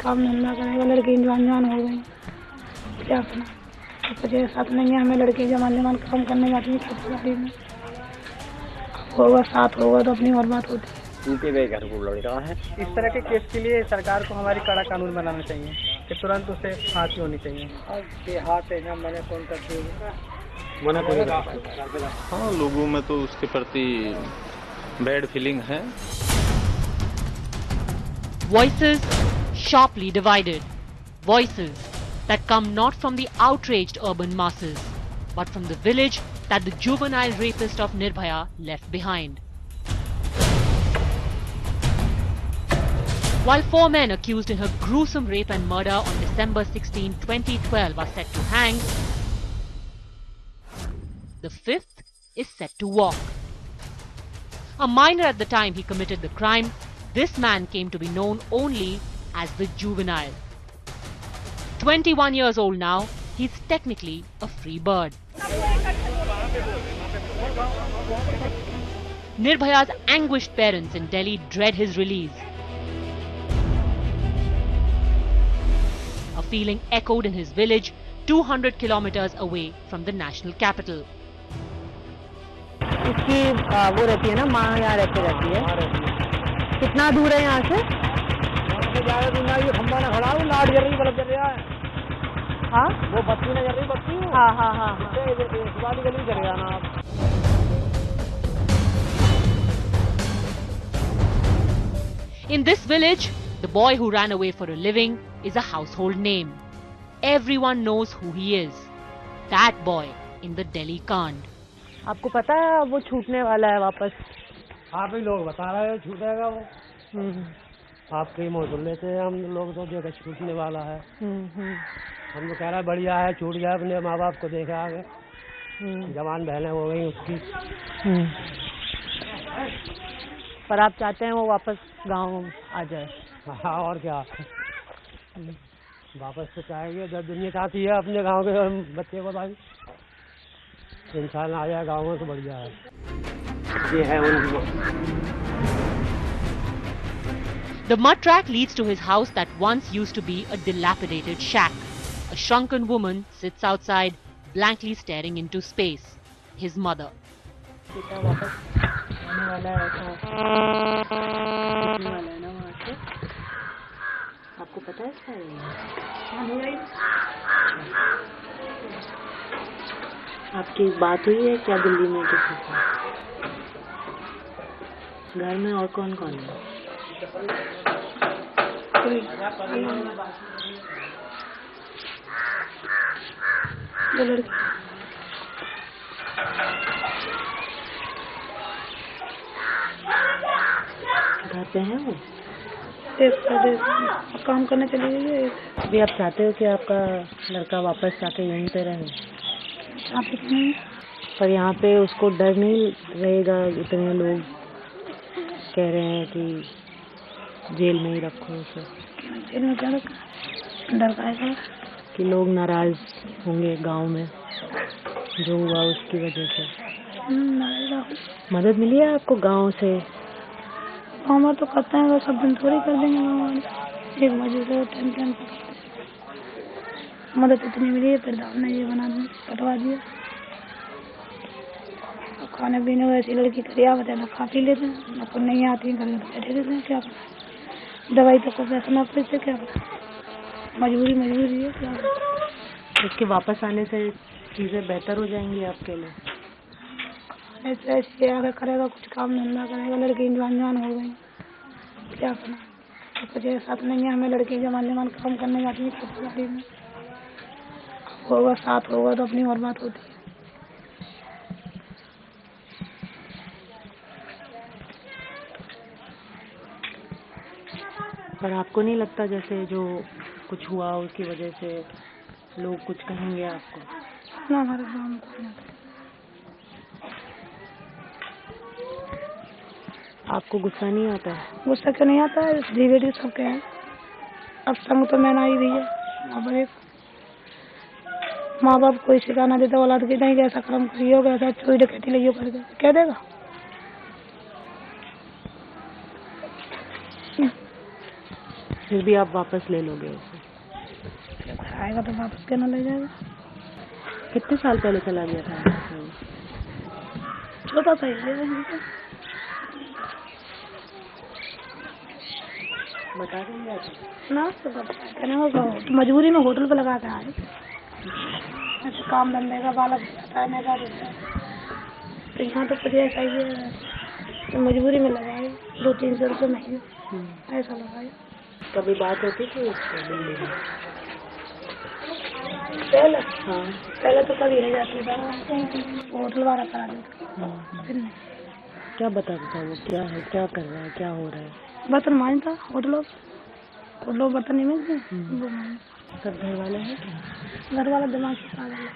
काम धंधा करेगा, लड़की जवान हो गई, क्या करना। तो कुछ ऐसा तो नहीं है, हमें लड़की जवान काम करने जाती है खेती बाड़ी में, होगा साथ होगा तो अपनी और बात होती है। उनके वे घर को लड़ रहा है। इस तरह के केस के लिए सरकार को हमारी कड़ा कानून बनाना चाहिए कि तुरंत उसे फांसी होनी चाहिए। हाथ है मैंने कौन करती हाँ, लोगों में तो उसके प्रति बैड फीलिंग है। Voices sharply divided. Voices that come not from the outraged urban masses, but from the village that the juvenile rapist of Nirbhaya left behind. While 4 men accused in her gruesome rape and murder on December 16, 2012 are set to hang, the 5th is set to walk. A minor at the time he committed the crime, this man came to be known only as the juvenile. 21 years old now, he's technically a free bird. Nirbhaya's anguished parents in Delhi dread his release. A feeling echoed in his village 200 kilometers away from the national capital. इसकी वो रहती है ना, माँ यहाँ रहती है। कितना दूर है यहाँ से? ज़्यादा दूर ना, ये खंबा ना खड़ा है, लाइट जल रही, बल्ब जल रहा है। हाँ, वो बत्ती ना जल रही, बत्ती। हाँ। वाली गली चलेगा ना आप। In this village, the boy who ran away for a living is a household name. Everyone knows who he is. That boy in the Delhi Kand. आपको पता है वो छूटने वाला है वापस? आप ही लोग बता रहे हो छूटेगा वो। आपके मुँह सुन लेते हैं हम लोग, तो जो छूटने वाला है। हम तो कह रहे हैं बढ़िया है, छूट गया, अपने माँ बाप को देखा आगे, जवान बहनें हो गई उसकी। पर आप चाहते हैं वो वापस गांव आ जाए? हाँ, और क्या, वापस तो चाहेंगे, जब दुनिया चाहती है अपने गांव के बच्चे को, भाई इंसान आ जाए गांव में तो बढ़िया है। ये है उनको। The mud track leads to his house that once used to be a dilapidated shack. A shrunken woman sits outside, blankly staring into space. His mother. बेटा वापस आने वाला है, ऐसा आने वाला है ना वहाँ से। आपको पता है इसका? आपकी बात हुई है क्या दिल्ली में किसी से? घर में और कौन कौन है? दो लड़की। घर पे है वो? काम करने चली गई है। अभी आप चाहते हो कि आपका लड़का वापस जाके यहीं पे रहे? आप नहीं, पर यहाँ पे उसको डर नहीं रहेगा? इतने लोग कह रहे हैं कि जेल में ही रखो उसे। जेल में क्या रखा? डर का है कि लोग नाराज होंगे गांव में, जो हुआ उसकी वजह से। मदद मिली है आपको गांव से? गाँव में तो करते हैं, वो सब दिन थोड़ी कर देंगे गाँव वाले, एक बजे से टाइम मदद इतनी मिली है, फिर दाम ने ये बना दिया, कटवा दिया। खाने पीने को ऐसी लड़की करिया बताए ना, खा पी लेते हैं, ना कुछ नहीं आती है, घर में बैठे रहते हैं, क्या पता। दवाई तो को पैसा ना पैसे, क्या पता, मजबूरी है, क्या पता। इसके वापस आने से चीज़ें बेहतर हो जाएंगी आपके लिए? ऐसे आगे करेगा, कुछ काम धंधा करेगा, लड़की जवान हो गई, क्या करना। तो कुछ ऐसा तो नहीं है, हमें लड़की जवान काम करने जाती है खेती बाड़ी में, होगा साथ होगा तो अपनी और बात होती है। पर आपको नहीं लगता जैसे जो कुछ हुआ उसकी वजह से लोग कुछ कहेंगे आपको? ना, हमारे गाँव में कुछ नहीं। आपको गुस्सा नहीं आता है? गुस्सा क्यों नहीं आता है, धीरे सब कहें। अब संग तो मैंने आई भैया, माँ बाप कोई सिखाना देता औलाद की नहीं, ऐसा कर्म करियो, ऐसा चोरी डकैती लियो करके कह देगा। फिर भी आप वापस ले लोगे उसे? आएगा तो वापस क्यों ना ले जाएगा? कितने साल पहले चला गया था? छोटा था ये बता देंगे आप ना, तो कहने को मजबूरी में होटल पे लगा के आए। ऐसे काम धंधे का बालक जाता है मेरा देता है, तो यहाँ तो कुछ ऐसा ही है, तो मजबूरी में लगाए 200-300 रुपये महीने ऐसा लगाए। कभी बात होती थी उससे दिल्ली में? पहले हाँ, पहले तो कभी रह जाती था, होटल वाला करा देता। फिर नहीं, क्या बताता था वो? क्या है, क्या कर रहा है, क्या हो रहा है? बर्तन मांझता होटलों, तो लोग बर्तन नहीं मिलते वो मांझता। सब घर वाले हैं क्या? घर वाला दिमाग से पागल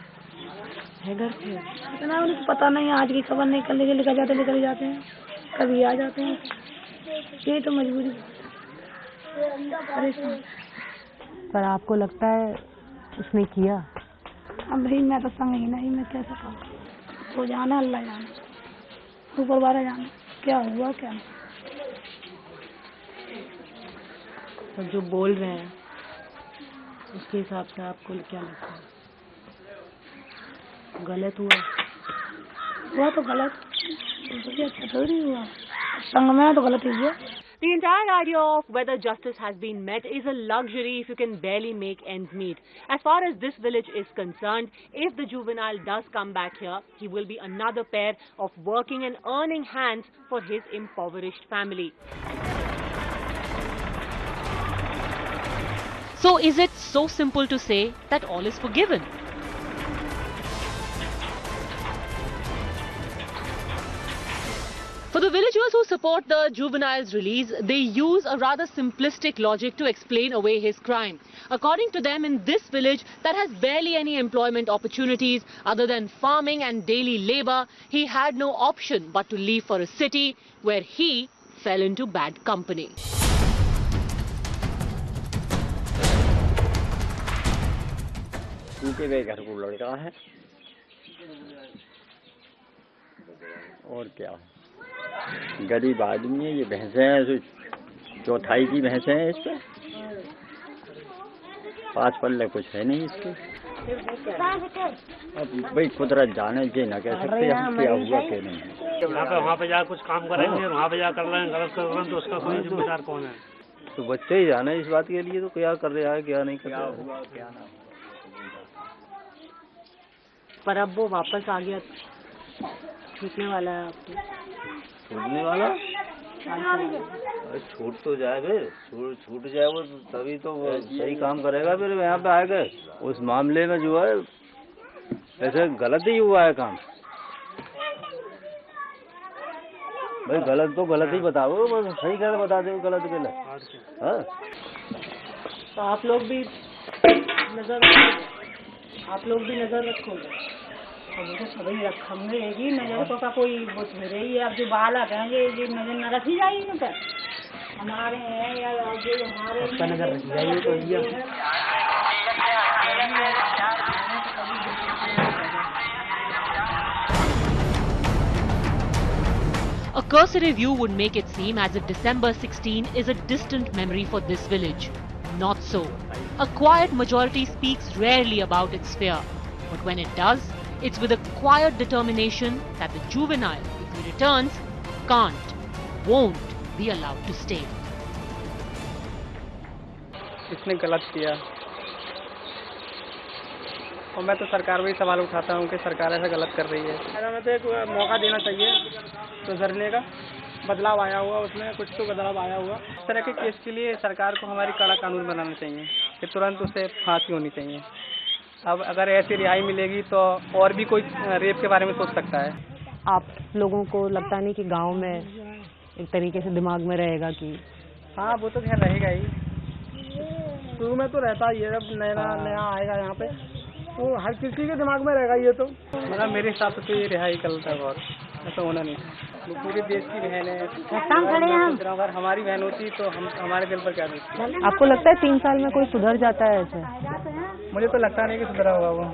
है घर पे? इतना उन्हें पता नहीं, आज की खबर नहीं, कल लेकर जाते लेकर जाते हैं, कभी आ जाते हैं। ये तो मजबूरी परेशान। पर आपको लगता है उसने किया? अब भाई मैं तो संग ही नहीं, मैं कैसे कहूँ? वो जाना अल्लाह जाने, ऊपर वाला जाने क्या हुआ क्या नहीं। और जो बोल रहे हैं उसके हिसाब से आपको क्या लगता है? गलत हुआ तो गलत, तो अच्छा थोड़ी हुआ, संग में तो गलत ही हुआ। The entire idea of whether justice has been met is a luxury if you can barely make ends meet. As far as this village is concerned, if the juvenile does come back here, he will be another pair of working and earning hands for his impoverished family. So is it so simple to say that all is forgiven? For the villagers who support the juvenile's release, they use a rather simplistic logic to explain away his crime. According to them, in this village that has barely any employment opportunities other than farming and daily labor, he had no option but to leave for a city where he fell into bad company. उनके वे घर को लड़का है और क्या, गरीब आदमी है। ये भैंसे हैं, चौथाई की भैंसे हैं इस पे, 5 पल्ले कुछ है नहीं इसके। अब भाई कुदरत जाने जे ना कह सकते हम क्या हुआ क्या नहीं। वहाँ पे जा कुछ काम करेंगे, वहाँ पे जा कर रहे हैं, गलत कर रहे हैं, तो उसका कोई जिम्मेदार कौन है? तो बच्चे ही जाने इस बात के लिए, तो क्या कर रहा है क्या नहीं कर रहा है। पर अब वो वापस आ गया, छूटने वाला है आपको? छूटने वाला? अरे छूट तो जाए फिर, छूट जाए वो तभी तो वो सही काम करेगा। फिर यहाँ पे आएगा उस मामले में जो है ऐसे गलत ही हुआ है काम। भाई गलत तो गलत ही बताओ, बस सही कैसे बता दो गलत के लिए। हाँ, तो आप लोग भी नजर रखोगे? तो सभी रखेंगे ही नजर को का कोई वो रही है। अब जो बालक हैं ये नजर न रखी जाएगी क्या? हमारे हैं या जो हमारे नजर रखी जाएगी तो ये A cursory view would make it seem as if December 16 is a distant memory for this village. Not so. A quiet majority speaks rarely about its fear. But when it does, it's with a quiet determination that the juvenile, if he returns, won't be allowed to stay. इसने गलत किया और मैं तो सरकार भी सवाल उठाता हूँ कि सरकार ऐसा गलत कर रही है। हमें तो एक मौका देना चाहिए सुधरने का। बदलाव आया हुआ, उसमें कुछ तो बदलाव आया हुआ। इस तरह के केस के लिए सरकार को हमारी कड़ा कानून बनाना चाहिए कि तुरंत उसे फांसी होनी चाहिए। अब अगर ऐसी रिहाई मिलेगी तो और भी कोई रेप के बारे में सोच सकता है। आप लोगों को लगता नहीं कि गांव में एक तरीके से दिमाग में रहेगा कि हाँ वो तो खैर रहेगा ही, शुरू में तो रहता ही है। जब नया आएगा यहाँ पे तो हर किसी के दिमाग में रहेगा ये तो। मतलब मेरे हिसाब से तो ये रिहाई गलत है और ऐसा होना नहीं। वो पूरे देश की बहन है, अगर हमारी बहन होती तो हम हमारे दिल पर क्या देती। आपको लगता है 3 साल में कोई सुधर जाता है ऐसे? मुझे तो लगता नहीं कि सुधरा होगा वो,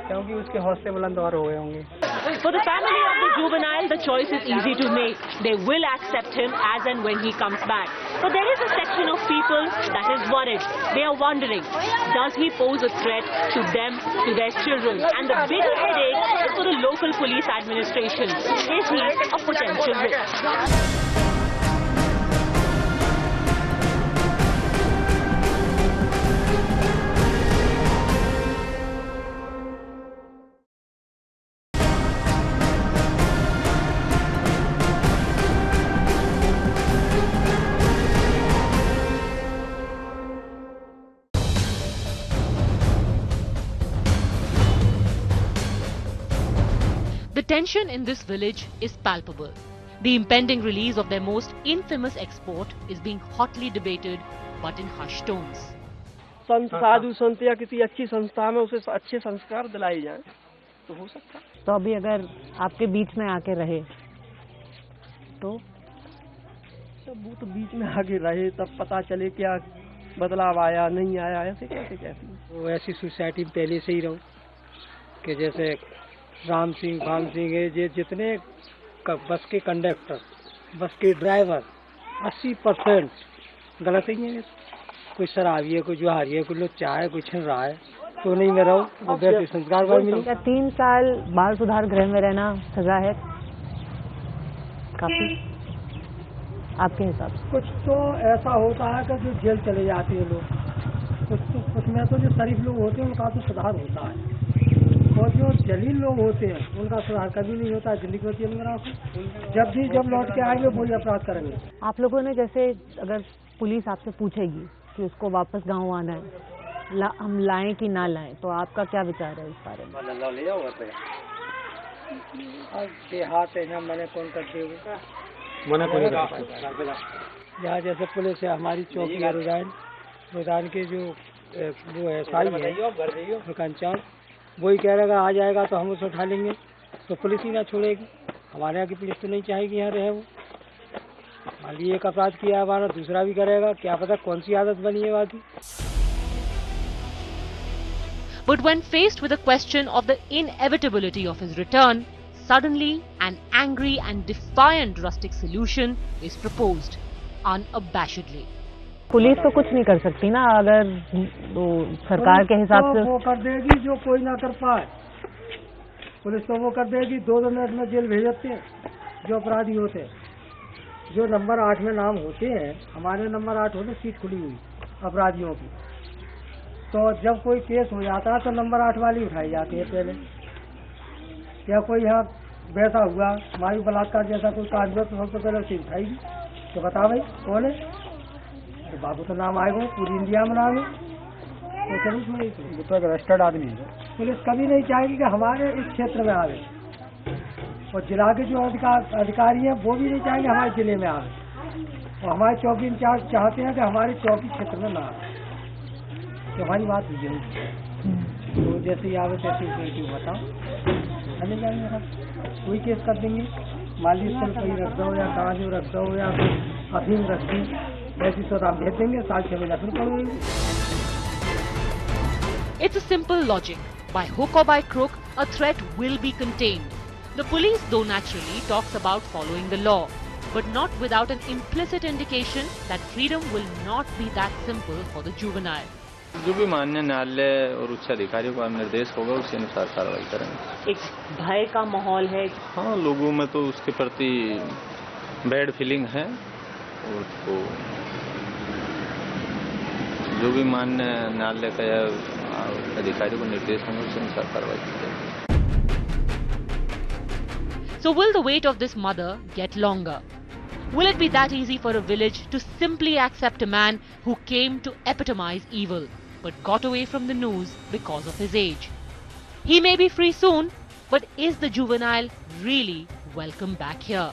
क्योंकि उसके हौसले बुलंद और हो गए होंगे। For the family of the juvenile, the choice is easy to make. They will accept him as and when he comes back. But there is a section of people that is worried. They are wondering, does he pose a threat to them, to their children? And the bigger headache is for the local police administration. Is he a potential risk? The tension in this village is palpable. The impending release of their most infamous export is being hotly debated, but in hushed tones. संत साधु संत या किसी अच्छी संस्था में उसे अच्छे संस्कार दिलाए जाएं तो हो सकता है। तो अभी अगर आपके बीच में आके रहे तो वो तो बीच में आके रहे तब पता चले क्या बदलाव आया नहीं आया, ऐसे कैसे कहती। वो ऐसी सोसाइटी में पहले से ही रहो कि जैसे राम सिंह, भाम सिंह है, ये जितने बस के कंडक्टर, बस के ड्राइवर 80% गलत ही है। कोई शराबी है, कोई जुहारी है, कोई लुच्चा है, कोई छिन रहा है, तो नहीं में रहो, वो वैसे संस्कार पर मिलेगा। 3 साल बाल सुधार गृह में रहना सजा है काफी आपके हिसाब से? कुछ तो ऐसा होता है कि जो जेल चले जाते हैं लोग, कुछ में तो जो शरीफ लोग होते हैं उनका तो सुधार होता है, और जो जलील लोग होते हैं उनका सुधार कभी नहीं होता। जिंदगी होती है, जब लौट के आएंगे वही अपराध करेंगे। आप लोगों ने जैसे अगर पुलिस आपसे पूछेगी कि उसको वापस गांव आना है, हम लाएं कि ना लाएं, तो आपका क्या विचार है इस बारे में? देहात है ना, मैंने कौन करते हुए मना कौन यहाँ जैसे पुलिस है, हमारी चौकी है रुदान के जो वो है साई है कंचान, वही कह रहेगा आ जाएगा तो हम उसे उठा लेंगे, तो पुलिस ही ना छोड़ेगी। हमारे यहाँ की पुलिस तो नहीं चाहेगी यहाँ रहे वो। मान लीजिए एक अपराध किया हमारा, दूसरा भी करेगा, क्या पता कौन सी आदत बनी है बाकी। But when faced with the question of the inevitability of his return, suddenly an angry and defiant rustic solution is proposed, unabashedly. Police तो कुछ नहीं कर सकती ना, अगर वो सरकार के हिसाब से वो कर देगी जो कोई ना कर पाए। पुलिस तो वो कर देगी, 2 मिनट में जेल भेज देते हैं जो अपराधी होते हैं। जो नंबर 8 में नाम होते हैं, हमारे नंबर 8 होते सीट खुली हुई अपराधियों की, तो जब कोई केस हो जाता है तो नंबर 8 वाली उठाई जाती है पहले। या कोई यहाँ वैसा हुआ मारी बलात्कार जैसा कोई कांड हुआ तो सबसे पहले उसे उठाएगी, तो बता भाई कौन है, तो बाबू तो नाम आएगा, पूरी इंडिया में नाम है, तो चलो तो रजिस्टर्ड आदमी है। पुलिस कभी नहीं चाहेगी कि हमारे इस क्षेत्र में आवे, और जिला के जो अधिकारी हैं वो भी नहीं चाहेंगे हमारे जिले में आवे, और हमारे चौकी इंचार्ज चाहते हैं कि हमारे चौकी क्षेत्र में ना आवे। तो हमारी बात हुई है, तो जैसे ही आवे तैसे बताओ चले जाएंगे, कोई केस कर देंगे। मान लीजिए कोई रख दो या काजू रख दो या अफीम रख दी, ऐसी तो आप भेज देंगे, 7-6 महीना फिर पड़ेंगे। It's a simple logic. By hook or by crook, a threat will be contained. The police, though naturally, talks about following the law, but not without an implicit indication that freedom will not be that simple for the juvenile. जो भी माननीय न्यायालय और उच्च अधिकारियों का निर्देश होगा उसी अनुसार कार्रवाई करेंगे। एक भय का माहौल है। हाँ, लोगों में तो उसके प्रति बैड फीलिंग है, और उसको जो भी माननीय न्यायालय का या अधिकारियों को निर्देश होंगे उसी अनुसार कार्रवाई की जाएगी। So will the wait of this mother get longer? Will it be that easy for a village to simply accept a man who came to epitomize evil, but got away from the news because of his age? He may be free soon, but is the juvenile really welcome back here?